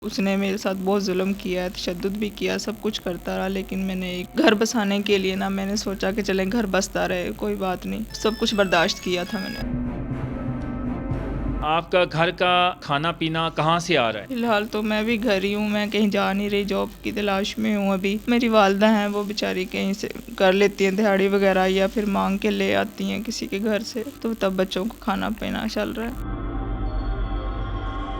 उसने मेरे साथ बहुत जुल्म किया है, तशद्दुद भी किया, सब कुछ करता रहा, लेकिन मैंने एक घर बसाने के लिए ना मैंने सोचा कि चलें घर बसता रहे, कोई बात नहीं, सब कुछ बर्दाश्त किया था मैंने। आपका घर का खाना पीना कहाँ से आ रहा है? फिलहाल तो मैं भी घर ही हूँ, मैं कहीं जा नहीं रही, जॉब की तलाश में हूँ अभी। मेरी वालदा हैं, वो बेचारी कहीं से कर लेती हैं दिहाड़ी वगैरह या फिर मांग के ले आती हैं किसी के घर से, तो तब बच्चों को खाना पीना चल रहा है।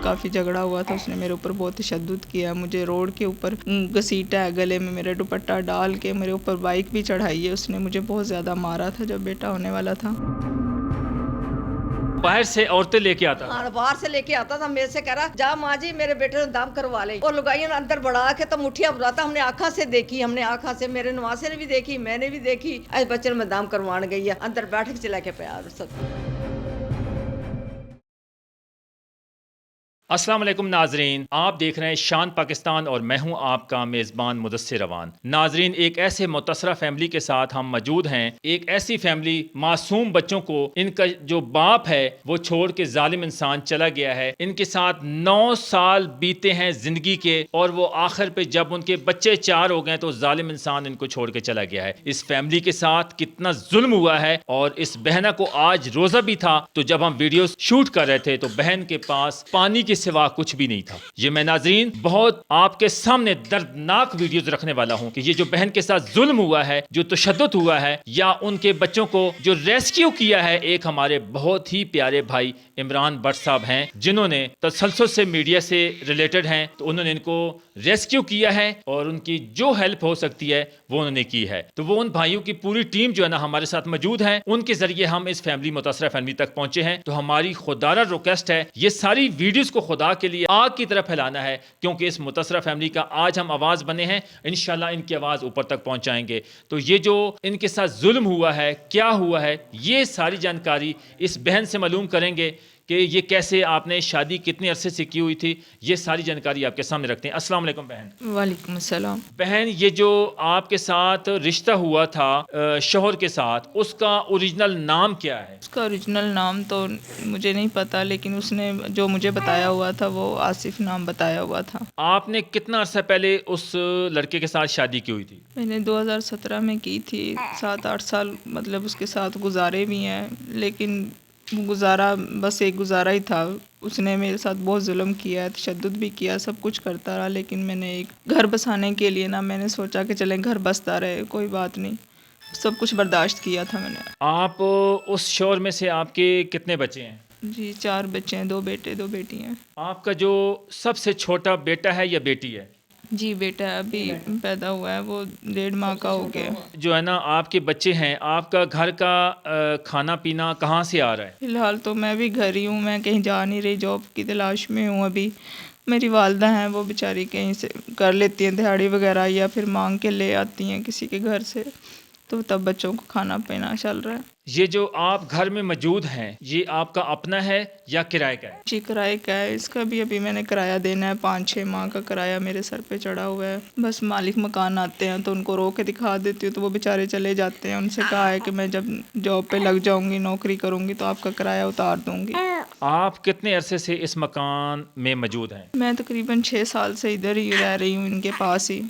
काफ़ी झगड़ा हुआ था, उसने मेरे ऊपर बहुत तशद्दुद किया, मुझे रोड के ऊपर घसीटा है, गले में मेरे दुपट्टा डाल के मेरे ऊपर बाइक भी चढ़ाई है। उसने मुझे बहुत ज़्यादा मारा था जब बेटा होने वाला था। बाहर से औरतें लेके आता था? हाँ, बाहर से लेके आता था, मेरे से कह रहा जा माँ जी मेरे बेटे ने दाम करवा ले, और लुगाइयों ने अंदर बढ़ा के तो मुठिया बुलाता। हमने आँखा से देखी, हमने आँखा से, मेरे नवासे ने भी देखी, मैंने भी देखी। आज बच्चे में दाम करवाने गई है, अंदर बैठ के चला के प्यार सब। अस्सलाम वालेकुम नाजरीन, आप देख रहे हैं शान पाकिस्तान और मैं हूं आपका मेज़बान मुदस्सिर रवान। नाजरीन, एक ऐसे मुतासरा फैमिली के साथ हम मौजूद हैं। एक ऐसी फैमिली, मासूम बच्चों को इनका जो बाप है वो छोड़ के जालिम इंसान चला गया है। इनके साथ 9 साल बीते हैं जिंदगी के, और वो आखिर पे जब उनके बच्चे 4 हो गए तो जालिम इंसान इनको छोड़ के चला गया है। इस फैमिली के साथ कितना जुल्म हुआ है। और इस बहना को आज रोजा भी था, तो जब हम वीडियो शूट कर रहे थे तो बहन के पास पानी के सिवा कुछ भी नहीं था। ये मैं नाज़रीन बहुत आपके सामने दर्दनाक वीडियोस रखने वाला हूं कि ये जो बहन के साथ जुल्म हुआ है, जो तशद्दुद हुआ है, या उनके बच्चों को जो रेस्क्यू किया है। एक हमारे बहुत ही प्यारे भाई इमरान भट्ट साहब हैं, जिन्होंने तसलसल से मीडिया से रिलेटेड हैं, तो उन्होंने इनको रेस्क्यू किया है और उनकी जो हेल्प हो सकती है वो उन्होंने की है। तो वो उन भाइयों की पूरी टीम जो है ना हमारे साथ मौजूद है, उनके जरिए हम इस फैमिली, मुतासरा फैमिली तक पहुंचे हैं। तो हमारी खुदारा रिक्वेस्ट है, ये सारी वीडियोस को खुदा के लिए आग की तरफ फैलाना है, क्योंकि इस मुतासरा फैमिली का आज हम आवाज बने हैं। इंशाल्लाह इनकी आवाज ऊपर तक पहुंचाएंगे। तो ये जो इनके साथ जुल्म हुआ है, क्या हुआ है, ये सारी जानकारी इस बहन से मालूम करेंगे कि ये कैसे, आपने शादी कितने अरसे से की हुई थी, ये सारी जानकारी आपके सामने रखते हैं। अस्सलाम वालेकुम बहन। वालेकुम अस्सलाम। बहन, ये जो आपके साथ रिश्ता हुआ था शौहर के साथ, उसका ओरिजिनल नाम क्या है? उसका ओरिजिनल नाम तो मुझे नहीं पता, लेकिन उसने जो मुझे बताया हुआ था वो आसिफ नाम बताया हुआ था। आपने कितना अरसा पहले उस लड़के के साथ शादी की हुई थी? मैंने 2017 में की थी। 7-8 साल मतलब उसके साथ गुजारे भी हैं, लेकिन गुजारा बस एक गुजारा ही था। उसने मेरे साथ बहुत जुल्म किया है, तशद्दुद भी किया, सब कुछ करता रहा, लेकिन मैंने एक घर बसाने के लिए ना मैंने सोचा कि चलें घर बसता रहे, कोई बात नहीं, सब कुछ बर्दाश्त किया था मैंने। आप उस शौहर में से आपके कितने बच्चे हैं? जी 4 बच्चे हैं, 2 बेटे 2 बेटी हैं। आपका जो सबसे छोटा बेटा है या बेटी है? जी बेटा अभी पैदा हुआ है, वो 1.5 माह का हो गया। जो है ना आपके बच्चे हैं, आपका घर का खाना पीना कहाँ से आ रहा है? फिलहाल तो मैं भी घर ही हूँ, मैं कहीं जा नहीं रही, जॉब की तलाश में हूँ अभी। मेरी वालदा हैं, वो बेचारी कहीं से कर लेती हैं दिहाड़ी वगैरह या फिर मांग के ले आती हैं किसी के घर से, तो तब बच्चों को खाना पीना चल रहा है। ये जो आप घर में मौजूद हैं, ये आपका अपना है या किराए का है? जी किराए का है, इसका भी अभी मैंने किराया देना है। 5-6 माह का किराया मेरे सर पे चढ़ा हुआ है। बस मालिक मकान आते हैं तो उनको रो के दिखा देती हूँ, तो वो बेचारे चले जाते हैं। उनसे कहा है कि मैं जब जॉब पे लग जाऊंगी, नौकरी करूंगी, तो आपका किराया उतार दूंगी। आप कितने अरसे से इस मकान में मौजूद हैं? मैं तकरीबन 6 साल से इधर ही रह रही हूँ, इनके पास ही,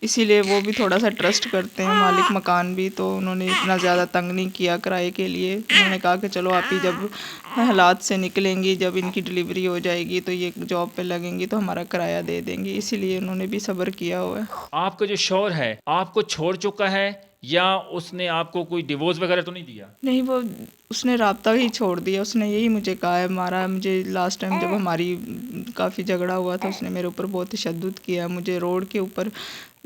इसीलिए वो भी थोड़ा सा ट्रस्ट करते हैं, मालिक मकान भी। तो उन्होंने इतना ज़्यादा तंग नहीं किया किराए के लिए। उन्होंने कहा कि चलो आप ही जब हालात से निकलेंगी, जब इनकी डिलीवरी हो जाएगी तो ये जॉब पे लगेंगी तो हमारा किराया दे देंगे, इसीलिए उन्होंने भी सब्र किया हुआ है। आपका जो शौहर है आपको छोड़ चुका है या उसने आपको कोई डिवोर्स वगैरह तो नहीं दिया? नहीं, वो उसने राब्ता ही छोड़ दिया। उसने यही मुझे कहा है, मारा मुझे लास्ट टाइम जब हमारी काफ़ी झगड़ा हुआ था, उसने मेरे ऊपर बहुत तशद्दुद किया, मुझे रोड के ऊपर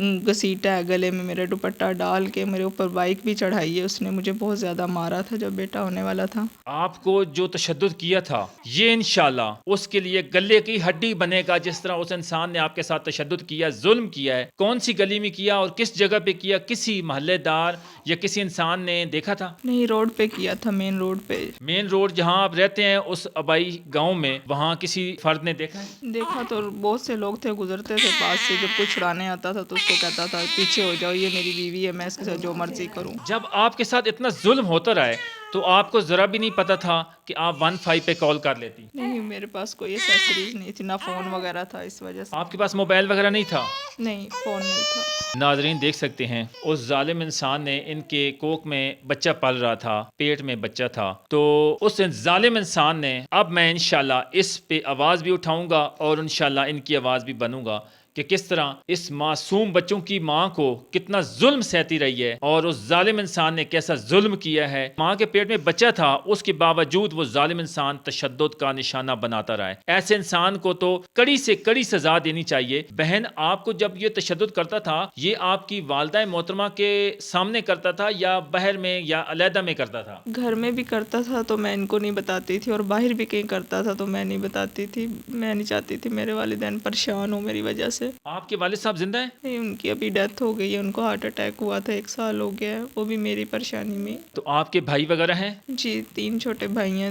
घसीटा है, गले में मेरे दुपट्टा डाल के मेरे ऊपर बाइक भी चढ़ाई है। उसने मुझे बहुत ज़्यादा मारा था जब बेटा होने वाला था। आपको जो तशद्दुद किया था, ये इंशाल्लाह उसके लिए गले की हड्डी बनेगा। जिस तरह उस इंसान ने आपके साथ तशद्दुद किया, जुल्म किया है, कौन सी गली में किया और किस जगह पे किया, किसी मोहल्लेदार या किसी इंसान ने देखा था? नहीं, रोड पे किया था, मेन रोड पे। मेन रोड जहाँ आप रहते हैं उस आबाई गांव में, वहाँ किसी फर्द ने देखा है? देखा तो बहुत से लोग थे, गुजरते थे पास से, जब कोई छुड़ाने आता था तो उसको कहता था पीछे हो जाओ, ये मेरी बीवी है, मैं इसके साथ जो मर्जी करूं। जब आपके साथ इतना जुल्म होता रहा है تو آپ کو ذرا بھی نہیں پتا تھا کہ آپ 15 پہ کال کر لیتی؟ نہیں، میرے پاس کوئی ایسیسریز نہیں تھی، نہ فون وغیرہ تھا، اس وجہ سے آپ کے پاس موبائل وغیرہ نہیں تھا؟ نہیں، فون نہیں تھا۔ ناظرین دیکھ سکتے ہیں اس ظالم انسان نے ان کے کوکھ میں بچہ پل رہا تھا، پیٹ میں بچہ تھا، تو اس ظالم انسان نے، اب میں انشاءاللہ اس پہ آواز بھی اٹھاؤں گا اور انشاءاللہ ان کی آواز بھی بنوں گا کہ کس طرح اس معصوم بچوں کی ماں کو کتنا ظلم سہتی رہی ہے اور اس ظالم انسان نے کیسا ظلم کیا ہے۔ ماں کے پیٹ میں بچہ تھا، اس کے باوجود وہ ظالم انسان تشدد کا نشانہ بناتا رہا ہے۔ ایسے انسان کو تو کڑی سے کڑی سزا دینی چاہیے۔ بہن، آپ کو جب یہ تشدد کرتا تھا، یہ آپ کی والدہ محترمہ کے سامنے کرتا تھا یا باہر میں یا علیحدہ میں کرتا تھا؟ گھر میں بھی کرتا تھا تو میں ان کو نہیں بتاتی تھی، اور باہر بھی کہیں کرتا تھا تو میں نہیں بتاتی تھی۔ میں نہیں چاہتی تھی میرے والدین پریشان ہو میری وجہ سے۔ آپ کے والد صاحب زندہ ہیں؟ نہیں، ان کی ابھی ڈیتھ ہو گئی ہے، ان کو ہارٹ اٹیک ہوا تھا، 1 سال ہو گیا ہے، وہ بھی میری پریشانی میں۔ تو آپ کے بھائی وغیرہ ہیں؟ جی، 3 چھوٹے بھائی ہیں،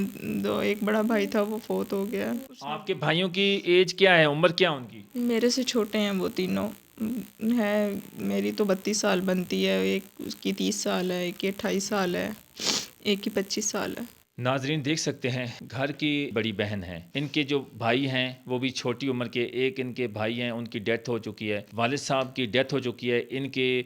ایک بڑا بھائی تھا وہ فوت ہو گیا۔ آپ کے بھائیوں کی ایج کیا ہے، عمر کیا ان کی؟ میرے سے چھوٹے ہیں وہ تینوں، ہے میری تو 32 سال بنتی ہے، ایک اس کی 30 سال ہے، ایک کی 28 سال ہے، ایک کی 25 سال ہے۔ ناظرین دیکھ سکتے ہیں گھر کی بڑی بہن ہیں، ان کے جو بھائی ہیں وہ بھی چھوٹی عمر کے، ایک ان کے بھائی ہیں ان کی ڈیتھ ہو چکی ہے، والد صاحب کی ڈیتھ ہو چکی ہے، ان کے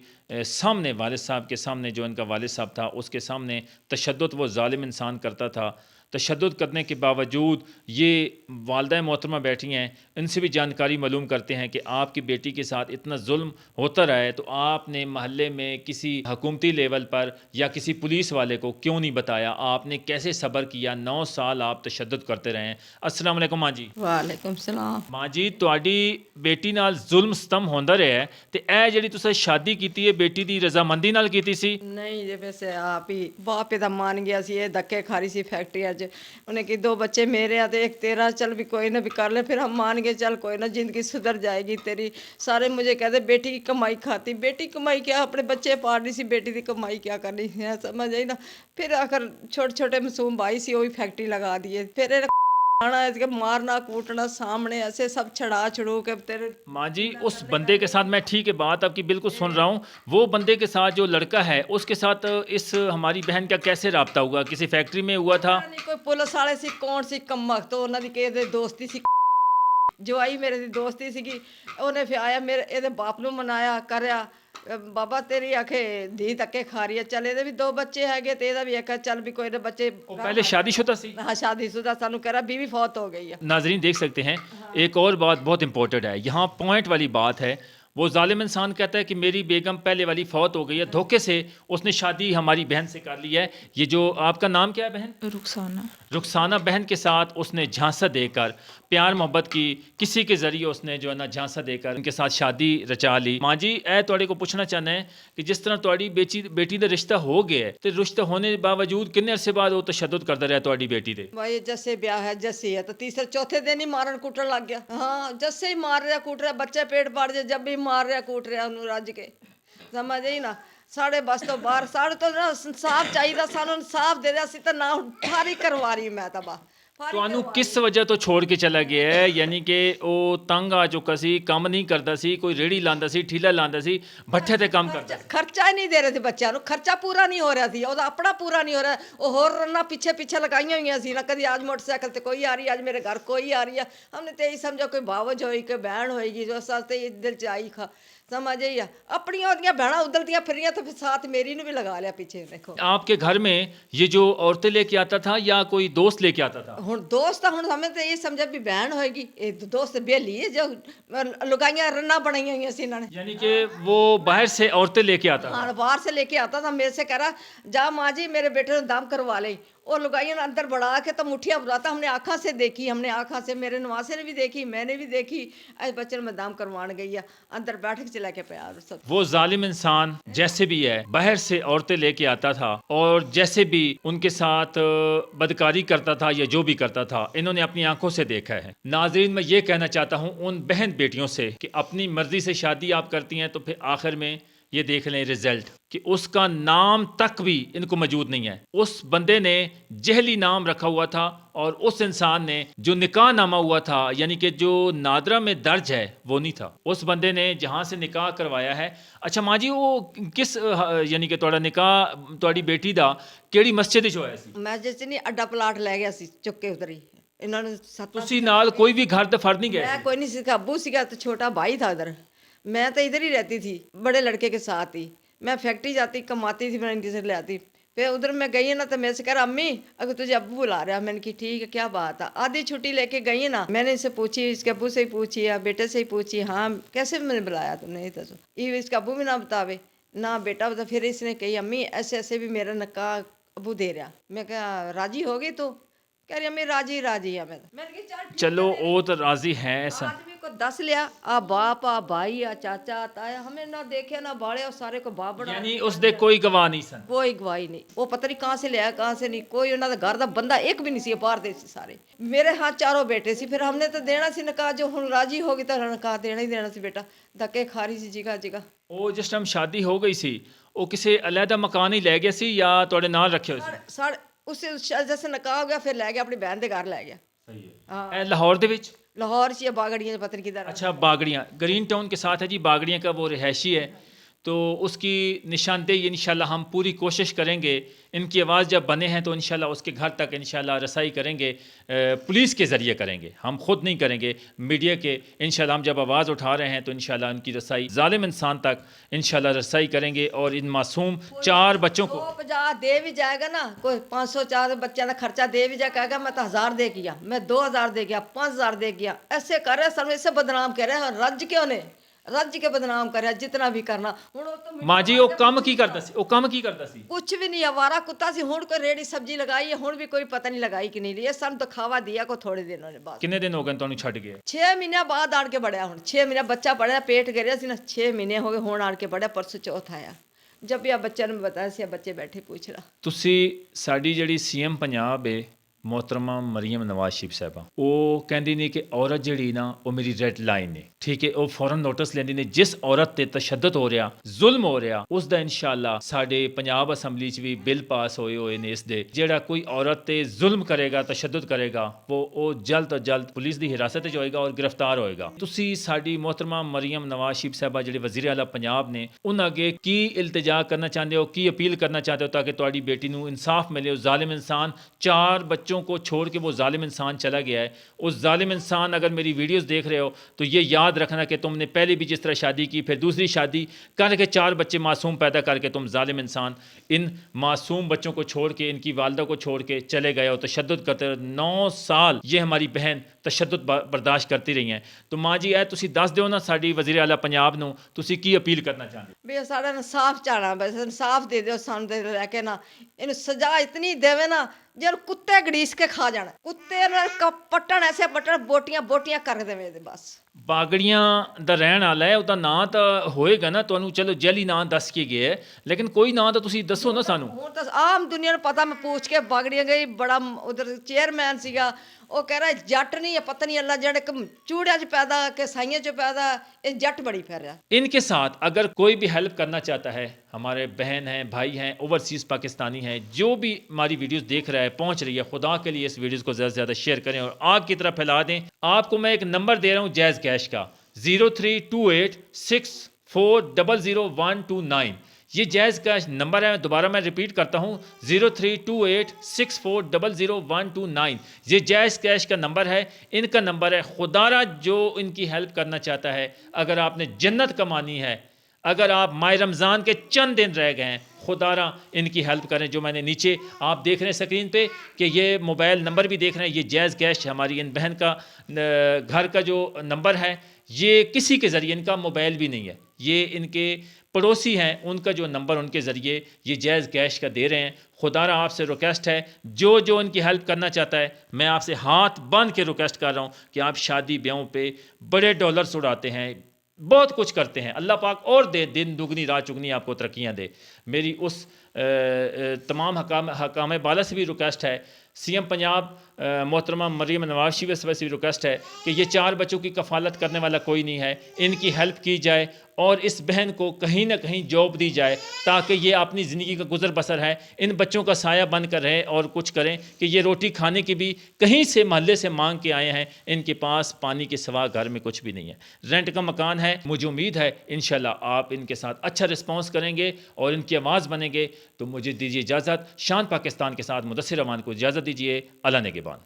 سامنے، والد صاحب کے سامنے جو ان کا والد صاحب تھا اس کے سامنے تشدد وہ ظالم انسان کرتا تھا۔ تشدد کرنے کے باوجود یہ والدہ محترمہ بیٹھی ہیں، ان سے بھی جانکاری معلوم کرتے ہیں کہ آپ کی بیٹی کے ساتھ اتنا ظلم ہوتا رہا ہے تو آپ نے محلے میں کسی حکومتی لیول پر یا کسی پولیس والے کو کیوں نہیں بتایا؟ آپ نے کیسے صبر کیا؟ 9 سال آپ تشدد کرتے رہے ہیں۔ السلام علیکم ماں جی۔ وعلیکم السلام۔ ماں جی، تہاڈی بیٹی نال ظلم ستم ہوندا رہیا ہے تے اے جڑی تساں شادی کیتی ہے بیٹی دی رضامندی نال کیتی سی؟ نہیں جی، ویسے آپ ہی باپ دا مان گیا سی، یہ دھکے کھا رہی سی فیکٹری اچ، انہیں کہ 2 بچے میرے آتے، ایک تیرا، چل بھی کوئی نہ بھی کر لے، پھر ہم مان گئے، چل کوئی نہ زندگی سدھر جائے گی تیری۔ سارے مجھے کہتے بیٹی کی کمائی کھاتی، بیٹی کمائی کیا، اپنے بچے پال رہی سی، بیٹی دی کمائی کیا کرنی ہے، سمجھ آئی نا۔ پھر آخر چھوٹے چھوٹے معصوم بھائی سی، وہی فیکٹری لگا دیے، پھر مارنا کوٹنا سامنے ایسے سب چھڑا چھڑو کے تیرے۔ ماں جی، اس بندے کے ساتھ، میں ٹھیک ہے بات آپ کی بالکل سن رہا ہوں، وہ بندے کے ساتھ جو لڑکا ہے اس کے ساتھ اس ہماری بہن کا کیسے رابطہ ہوا؟ کسی فیکٹری میں ہوا تھا؟ کوئی پولیس والے سی، کون سی کمک تو انہوں کی دوستی سی، جو آئی میرے دی دوستی سی کی، انہیں پھر آیا میرے یہ باپ نو منایا کریا، بابا تیری آکھے دھی دھکے کھا رہی ہے، چل یہ بھی 2 بچے ہے تے بھی ایک چل بھی کوئی نہ بچے۔ وہ پہلے شادی شدہ سی؟ ہاں، شادی شدہ، سانو کہہ رہا بیوی فوت ہو گئی ہے۔ ناظرین دیکھ سکتے ہیں ایک اور بات بہت امپورٹنٹ ہے، یہاں پوائنٹ والی بات ہے۔ وہ ظالم انسان کہتا ہے کہ میری بیگم پہلے والی فوت ہو گئی ہے، دھوکے سے اس نے شادی ہماری بہن سے کر لی ہے۔ یہ جو آپ کا نام کیا ہے بہن؟ رخسانہ۔ رخسانہ بہن کے ساتھ اس نے جھانسا دے کر، پیار محبت کی کسی کے ذریعے اس نے جو ہے نا جھانسا دے کر ان کے ساتھ شادی رچا لی۔ ماں جی، اے توڑے کو پوچھنا چاہنا ہے کہ جس طرح توڑی بیٹی دا رشتہ ہو گیا ہے تو رشتہ ہونے کے باوجود کتنے عرصے بعد وہ تشدد کرتا رہا توڑی بیٹی دے؟ بھائی جیسے بیاہ ہے جیسے ہے تو تیسرے چوتھے دن ہی مارن کوٹن لگ گیا۔ ہاں، جیسے ہی مار رہا کوٹ رہا، بچے پیٹ پاڑ جائے، جب بھی مار رہا کوٹ رہا انہوں رج کے، سمجھ آئی نا۔ ساڑھے بس تو باہر، ساڑھے تو انصاف چاہیے، سانو انصاف دے دیا، اسی تو نہ پھاری کروا رہی میں تباہ۔ تو انو کس وجہ تو چھوڑ کے چلا گیا ہے؟ یعنی کہ وہ تنگ آ چکا سی، کام نہیں کرتا سی، کوئی ریڑھی لاندا سی، ٹھیلا لاندا سی، بھٹھے تے کام کرتا سی، خرچہ ہی نہیں دے رہے تھے بچوں کو، خرچہ پورا نہیں ہو رہا تھی، وہ اپنا پورا نہیں ہو رہا، وہ ہور رنا پیچھے پیچھے لگائی ہوئی سی نا، کدی آج موٹر سائیکل تے کوئی آ رہی ہے، آج میرے گھر کوئی آ رہی ہے، ہم نے تو یہی سمجھا کوئی بھاوج ہوئی، کوئی بہن ہوئے گی جو ساتھ دل چ آئی کھا، سمجھ آئی ہے۔ اپنی اور بہناں ادلتیاں پھر رہی تو پھر ساتھ میری نے بھی لگا لیا پیچھے، دیکھو۔ آپ کے گھر میں یہ جو عورتیں لے کے آتا تھا یا کوئی دوست لے کے آتا تھا؟ ہوں دوست ہوں ہمیں تو یہ سمجھا بھی بہن ہوئے گی، یہ دوست بیلی ہے جو لگائیاں رنا بنائی ہوئی سی انہوں نے۔ یعنی کہ وہ باہر سے عورتیں لے کے آتا تھا؟ ہاں، باہر سے لے کے آتا تھا، میرے سے کہہ رہا جا ماں جی میرے بیٹے نے دام کروا لے، اور لگائیاں اندر بڑھا کے تو مٹھیاں بلاتا، ہم نے آنکھاں سے دیکھی، ہم نے آنکھاں سے، میرے نواسے نے بھی دیکھی، میں نے بھی دیکھی، ایسے بچے میں دام کروان گئی ہے، اندر بیٹھ کے چلا کے پیا سب۔ وہ ظالم انسان جیسے بھی ہے باہر سے عورتیں لے کے آتا تھا اور جیسے بھی ان کے ساتھ بدکاری کرتا تھا یا جو بھی کرتا تھا، انہوں نے اپنی آنکھوں سے دیکھا ہے۔ ناظرین، میں یہ کہنا چاہتا ہوں ان بہن بیٹیوں سے کہ اپنی مرضی سے شادی آپ کرتی ہیں تو پھر آخر میں یہ دیکھ لیں رزلٹ کہ اس کا نام تک بھی ان کو موجود نہیں ہے. اس بندے نے جہلی نام رکھا ہوا تھا اور اس انسان نے جو نکاح نامہ ہوا تھا یعنی کہ جو نادرہ میں درج ہے وہ نہیں تھا. اس بندے نے جہاں سے نکاح کروایا ہے. اچھا ماں جی وہ کس یعنی کہ تھوڑا نکاح تھوڑی بیٹی دا کیڑی مسجد وچ ہویا سی؟ ਮੈਂ ਜਿਸ ਨਹੀਂ ਅੱਡਾ ਪਲਾਟ ਲੈ ਗਿਆ ਸੀ ਚੁੱਕ ਕੇ ਉਧਰ ਹੀ ਇਹਨਾਂ ਨੇ ਸੱਤ ਤੁਸੀਂ ਨਾਲ ਕੋਈ ਵੀ घर दे फर्द नहीं गए? मैं कोई नहीं सीखा अब्बू सीखा तो छोटा भाई था उधर मैं तो इधर ही रहती थी बड़े लड़के के साथ ही मैं फैक्ट्री जाती कमाती थी मैं इनसे ले आती फिर उधर मैं गई है ना तो मेरे से कह रहा अम्मी अगर तुझे अब्बू बुला रहा है मैंने की ठीक है क्या बात है आधी छुट्टी लेके गई है ना मैंने इससे पूछी इसके अब्बू से ही पूछी या बेटे से ही पूछी हाँ कैसे मैंने बुलाया तुमने ये तो ये इसका अब्बू भी ना बतावे ना बेटा बता फिर इसने कही अम्मी ऐसे ऐसे भी मेरा नकाह अब्बू दे रहा मैं क्या राजी हो गई तो कह रही अम्मी राजी राजी है मैंने कहा चल ठीक चलो वो तो राजी है ऐसा. आदमी को दस लिया आ बाप आ भाई आ चाचा ताया हमें ना देखे ना बाड़े और सारे को बाप बना यानी उस दे कोई गवाह नहीं सन. कोई गवाही नहीं वो पता नहीं कहाँ से लिया कहाँ से नहीं कोई उन्होंने घर का बंदा एक भी नहीं सी बाहर दे सी सारे मेरे हाथ चारों बेटे सी फिर हमने तो देना सी नकाह जो हम राजी होगी तो नकाह देना ही देना सी बेटा धक्के खा रही सी जिगा जिगा ਉਹ ਜਿਸ ਟਾਈਮ ਸ਼ਾਦੀ ਹੋ ਗਈ ਸੀ ਉਹ ਕਿਸੇ ਅਲੱਗਾ ਮਕਾਨ ਹੀ ਲੈ ਗਿਆ ਸੀ ਜਾਂ ਤੁਹਾਡੇ ਨਾਲ ਰੱਖਿਆ ਹੋਇਆ ਸੀ? सारे उससे जैसे नकाह हो गया फिर लै गया अपनी बहन के घर लै गया सही है. हाँ ਇਹ ਲਾਹੌਰ ਦੇ ਵਿੱਚ? लाहौर से बागड़ियाँ पता नहीं किधर अच्छा बागड़ियाँ ग्रीन टाउन के साथ है जी. बागड़ियाँ का वो रिहायशी है तो उसकी निशानदेही इंशाल्लाह हम पूरी कोशिश करेंगे. इनकी आवाज़ जब बने हैं तो इंशाल्लाह उसके घर तक इंशाल्लाह रसाई करेंगे. पुलिस के ज़रिए करेंगे हम खुद नहीं करेंगे मीडिया के. इंशाल्लाह हम जब आवाज़ उठा रहे हैं तो इंशाल्लाह उनकी रसाई ज़ालिम इंसान तक इंशाल्लाह रसाई करेंगे और इन मासूम 4 बच्चों को 150 दे भी जाएगा ना कोई 500 4 बच्चा का खर्चा दे भी जाए कहेगा मैं तो 1000 दे गया मैं 2000 दे गया 5000 दे गया ऐसे कर रहे सर ऐसे बदनाम कर रहे हैं रज क्यों ने रज के बदनाम कर रहा जितना भी करना हुण तो माँ जी वो काम की करता सी वो काम की करता सी कुछ भी नहीं आवारा कुत्ता सी हुण कोई रेड़ी सब्जी लगाई है हुण भी कोई पता नहीं लगाई कि नहीं ये सन तो खावा दिया को थोड़े दिनों ने बाद कितने दिन हो गए ਤੁਹਾਨੂੰ ਛੱਡ ਗਏ? 6 महीने बाद आड़ के बढ़िया हुण 6 महीने बच्चा पढ़िया पेट गिरिया सी ना 6 महीने हो गए हुण आड़ के बढ़िया परसों चौथ आया जब यह बच्चे ने बताया सी बच्चे बैठे पूछ रहा ਤੁਸੀਂ ਸਾਡੀ ਜਿਹੜੀ ਸੀਐਮ ਪੰਜਾਬ ਹੈ मोहतरमा मरीम नवाज शरीफ साहबा ਉਹ ਕਹਿੰਦੀ ਨੇ ਕਿ ਔਰਤ ਜਿਹੜੀ ਨਾ ਉਹ ਮੇਰੀ ਰੈੱਡ ਲਾਈਨ ਨੇ ਠੀਕ ਹੈ ਉਹ ਫੌਰਨ ਨੋਟਿਸ ਲੈਂਦੀ ਨੇ ਜਿਸ ਔਰਤ ਤੇ ਤਸ਼ੱਦਦ ਹੋ ਰਿਹਾ ਜ਼ੁਲਮ ਹੋ ਰਿਹਾ ਉਸ ਦਾ ਇਨਸ਼ਾਅੱਲਾ ਸਾਡੇ ਪੰਜਾਬ ਅਸੈਂਬਲੀ 'ਚ ਵੀ ਬਿੱਲ ਪਾਸ ਹੋਏ ਨੇ ਇਸ ਦੇ ਜਿਹੜਾ ਕੋਈ ਔਰਤ ਤੇ ਜ਼ੁਲਮ ਕਰੇਗਾ ਤਸ਼ੱਦਦ ਕਰੇਗਾ ਉਹ ਜਲਦ ਤੋਂ ਜਲਦ ਪੁਲਿਸ ਦੀ ਹਿਰਾਸਤ 'ਚ ਹੋਏਗਾ ਔਰ ਗ੍ਰਿਫਤਾਰ ਹੋਏਗਾ ਤੁਸੀਂ ਸਾਡੀ मोहतरमा मरीम नवाज शरीफ साहबा ਜਿਹੜੇ ਵਜ਼ੀਰ ਆਲਾ ਪੰਜਾਬ ਨੇ ਉਹਨਾਂ ਅੱਗੇ ਕੀ ਇਲਤਜਾ ਕਰਨਾ ਚਾਹੁੰਦੇ ਹੋ ਕੀ ਅਪੀਲ ਕਰਨਾ ਚਾਹੁੰਦੇ ਹੋ ਤਾਂ ਕਿ ਤੁਹਾਡੀ ਬੇਟੀ ਨੂੰ ਇਨਸਾਫ ਮਿਲੇ ਉਹ ਜ਼ਾਲਿਮ ਇਨਸਾਨ 4 बच्चों को छोड़ के वो जालिम इंसान चला गया है उस जालिम इंसान अगर मेरी वीडियोस देख रहे हो तो ये याद रखना कि तुमने पहले भी जिस तरह शादी की फिर दूसरी शादी करके 4 बच्चे मासूम पैदा करके तुम जालिम इंसान इन मासूम बच्चों को छोड़ के इनकी वालदा को छोड़ के चले गए हो तशद्दुद करते 9 साल ये हमारी बहन तशद्दुद बर्दाश्त करती रही हैं तो माँ जी है तुसी दस दिओ ना साडी वज़ीर आला पंजाब नूं तुसी की अपील करना चाहते भी सारा इंसाफ चाहना बस इंसाफ दे दो सन दे लैके ना इन सजा इतनी देवे ना जब कुत्ते गड़ीस के खा जाना कुत्ते पट्टन ऐसे पट्टन बोटियां बोटियां कर देवे बस ਬਾਗੜੀਆਂ ਦਾ ਰਹਿਣ ਵਾਲਾ ਹੈ ਉਹਦਾ ਨਾਂ ਤਾਂ ਹੋਏਗਾ ਨਾ ਤੁਹਾਨੂੰ ਚਲੋ ਜੈਲੀ ਨਾਂ ਦੱਸ ਕੇ ਗਿਆ ਹੈ ਲੇਕਿਨ ਕੋਈ ਨਾਂ ਤਾਂ ਤੁਸੀਂ ਦੱਸੋ ਨਾ ਸਾਨੂੰ ਹੁਣ ਤਾਂ ਆਮ ਦੁਨੀਆ ਨੂੰ ਪਤਾ ਮੈਂ ਪੁੱਛ ਕੇ ਬਾਗੜੀਆਂ ਗਈ ਬੜਾ ਉਧਰ ਚੇਅਰਮੈਨ ਸੀਗਾ ਉਹ ਕਹਿ ਰਿਹਾ ਜੱਟ ਨਹੀਂ ਪਤਾ ਨਹੀਂ ਅੱਲਾ ਜਿਹੜੇ ਚੂੜਿਆਂ 'ਚ ਪੈਦਾ ਕਿ ਸਾਈਆਂ 'ਚ ਪੈਦਾ ਇਹ ਜੱਟ बड़ी फिर रहा इनके साथ अगर कोई भी हेल्प करना चाहता है हमारे बहन हैं भाई हैं ओवरसीज़ पाकिस्तानी हैं जो भी हमारी वीडियोस देख रहा है पहुंच रही है खुदा के लिए इस वीडियोस को ज़्यादा से ज़्यादा शेयर करें और आग की तरह फैला दें आपको मैं एक नंबर दे रहा हूँ जैज़ कैश का 032864000129 ये जैज़ का नंबर है दोबारा मैं रिपीट करता हूँ 032864000129 ये जैज़ कैश का नंबर है इनका नंबर है खुदारा जो इनकी हेल्प करना चाहता है अगर आपने जन्नत कमानी है अगर आप माह रमज़ान के चंद दिन रह गए हैं खुदारा इनकी हेल्प करें जो मैंने नीचे आप देख रहे हैं स्क्रीन पे कि ये मोबाइल नंबर भी देख रहे हैं ये जैज़ कैश हमारी इन बहन का घर का जो नंबर है ये किसी के ज़रिए इनका मोबाइल भी नहीं है ये इनके पड़ोसी हैं उनका जो नंबर उनके ज़रिए ये जैज़ कैश का दे रहे हैं खुदारा आपसे रिक्वेस्ट है जो जो इनकी हेल्प करना चाहता है मैं आपसे हाथ बांध के रिक्वेस्ट कर रहा हूँ कि आप शादी ब्याहों पे बड़े डॉलर्स उड़ाते हैं बहुत कुछ करते हैं अल्लाह पाक और दे दिन दुगनी रात चुगनी आपको तरक्कियाँ दे मेरी उस تمام حکام بالا سے بھی ریکویسٹ ہے، سی ایم پنجاب محترمہ مریم نواز شریف سے بھی ریکویسٹ ہے کہ یہ 4 بچوں کی کفالت کرنے والا کوئی نہیں ہے، ان کی ہیلپ کی جائے اور اس بہن کو کہیں نہ کہیں جاب دی جائے تاکہ یہ اپنی زندگی کا گزر بسر ہے، ان بچوں کا سایہ بن کر رہیں اور کچھ کریں کہ یہ روٹی کھانے کی بھی کہیں سے محلے سے مانگ کے آئے ہیں، ان کے پاس پانی کے سوا گھر میں کچھ بھی نہیں ہے، رینٹ کا مکان ہے۔ مجھے امید ہے انشاءاللہ آپ ان کے ساتھ اچھا رسپانس کریں گے اور ان کی آواز بنیں گے۔ تو مجھے دیجیے اجازت، شان پاکستان کے ساتھ مدثر امان کو اجازت دیجیے۔ اللہ نگہبان۔